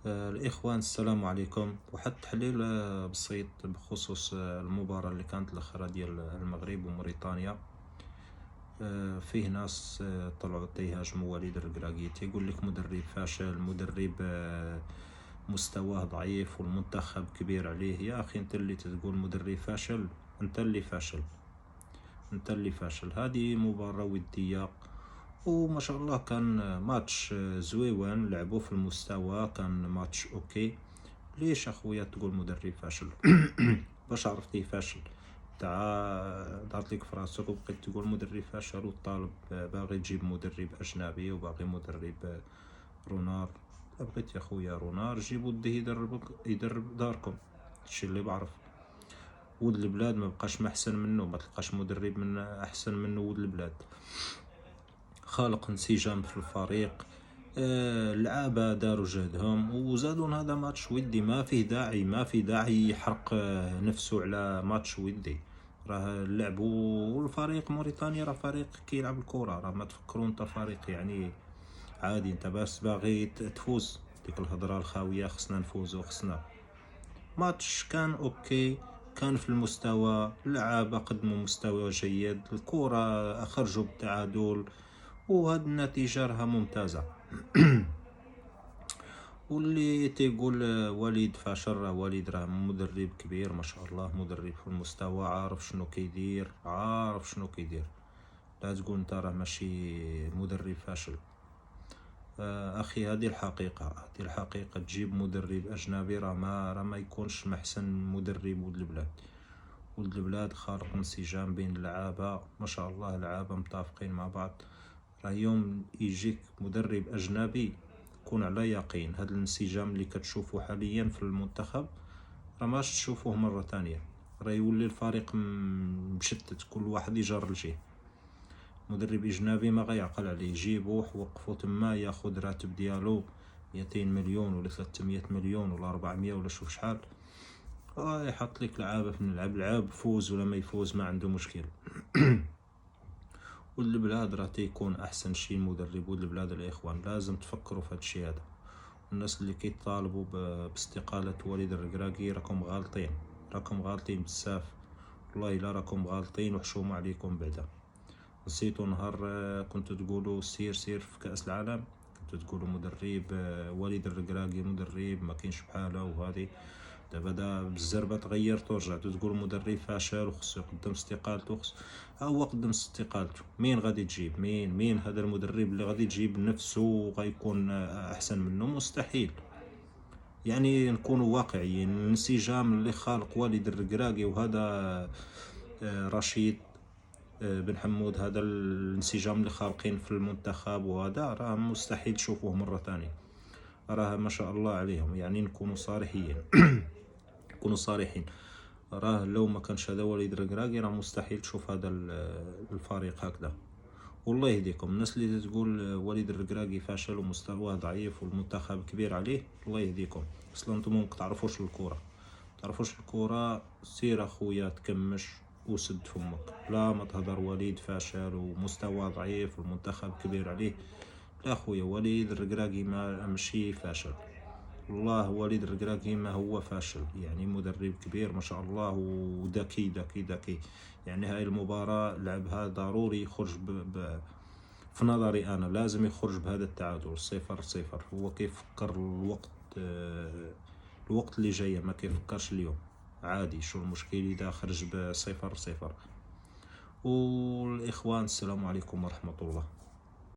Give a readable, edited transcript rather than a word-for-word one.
الإخوان السلام عليكم. واحد التحليل بسيط بخصوص المباراة اللي كانت الأخيرة ديال المغرب وموريتانيا. فيه ناس طلعوا تيهاجموا وليد الركراكي، تيقول لك مدرب فاشل، مدرب مستواه ضعيف والمنتخب كبير عليه. يا أخي أنت اللي تقول مدرب فاشل، أنت اللي فاشل، أنت اللي فاشل. هذه مباراة ودية وما شاء الله كان ماتش زويون، لعبوا في المستوى، كان ماتش اوكي. ليش اخويا تقول مدرب فاشل؟ باش عرفتيه فاشل؟ تاع دارت ليك فراسك وبقيت تقول مدرب فاشل، والطالب باغي تجيب مدرب اجنبي وباغي مدرب رونار. بغيت يا خويا رونار جيب وديه يدرب داركم. هادشي اللي بعرف. ود البلاد ما بقاش ما احسن منه، ما تلقاش مدرب من احسن منه. ود البلاد خالق انسجام في الفريق. اللعابة داروا جهدهم وزادوا. هذا ماتش ودي، ما في داعي يحرق نفسه على ماتش ودي. راه لعبوا، والفريق موريتانيا راه فريق كيلعب الكرة. راه ما تفكروا انت فريق يعني عادي، انت بس باغي تفوز. ديك الهضرة الخاوية خصنا نفوزو خصنا. ماتش كان اوكي، كان في المستوى، اللعابة قدموا مستوى جيد، الكرة خرجوا بالتعادل، وهاد النتيجة راها ممتازة. واللي تيقول وليد فاشل، راه وليد راه مدرب كبير ما شاء الله، مدرب في المستوى، عارف شنو كيدير، عارف شنو كيدير. لا تقول انت راه ماشي مدرب فاشل. اخي هذه الحقيقة، هذه الحقيقة. تجيب مدرب اجنبي راه ما يكونش محسن مدرب ولد البلاد. ولد البلاد خارق انسجام بين اللعابة ما شاء الله، اللعابة متفقين مع بعض. راه يوم يجيك مدرب اجنبي كون على يقين هذا الانسجام اللي كتشوفه حاليا في المنتخب راه ماش تشوفوه مرة تانية. راه يولي الفريق مشتت، كل واحد يجر الجهة. مدرب اجنبي ما غيعقل عليه، يجيبوه وقفو تما ياخد راتب ديالو 200 مليون ولا 300 مليون ولا 400 ولا شوف شحال. يحط لك لعابة في الملعب، لعاب فوز ولا ما يفوز ما عنده مشكل. ولد البلاد راه تيكون احسن شي مدرب ولد البلاد. الاخوان لازم تفكروا في هادشي هذا. الناس اللي كيطالبوا باستقالة وليد الركراكي راكم غالطين، راكم غالطين بزاف. والله الا راكم غالطين وحشومة عليكم بعدا. نسيتو نهار كنتو تقولوا سير سير في كأس العالم، كنتو تقولوا مدرب وليد الركراكي مدرب ما كاينش بحاله. وهذه دابا بالزربة تغيرتو، رجعتو تقول مدرب فاشل وخصو يقدم استقالته. ها هو قدم استقالته. مين غادي تجيب؟ مين هذا المدرب اللي غادي تجيب نفسه وغيكون احسن منه؟ مستحيل. يعني نكونوا واقعيين. الانسجام اللي خالق والد الركراكي وهذا رشيد بن حمود، هذا الانسجام اللي خالقين في المنتخب وهذا راه مستحيل تشوفوه مرة ثانية. راه ما شاء الله عليهم. يعني نكونوا صريحين. نكونوا صريحين. راه لو ما كانش هذا وليد الركراكي راه مستحيل تشوف هذا الفريق هكذا. والله يهديكم الناس اللي تقول وليد الركراكي فاشل ومستواه ضعيف والمنتخب كبير عليه. الله يهديكم. اصلا انتم ممكن تعرفوش الكرة، تعرفوش الكرة. سير اخويا تكمش وسد فمك. لا ما تهضر وليد فاشل ومستوى ضعيف والمنتخب كبير عليه. لا اخويا، وليد الركراكي ما مشي فاشل. والله وليد الركراكي ما هو فاشل، يعني مدرب كبير ما شاء الله وذكي ذكي ذكي. يعني هاي المباراة لعبها ضروري يخرج في نظري أنا لازم يخرج بهذا التعادل 0-0. هو كيفكر الوقت، الوقت اللي جاي، ما كيفكرش اليوم. عادي، شو المشكل إذا خرج ب0-0. والإخوان السلام عليكم ورحمة الله.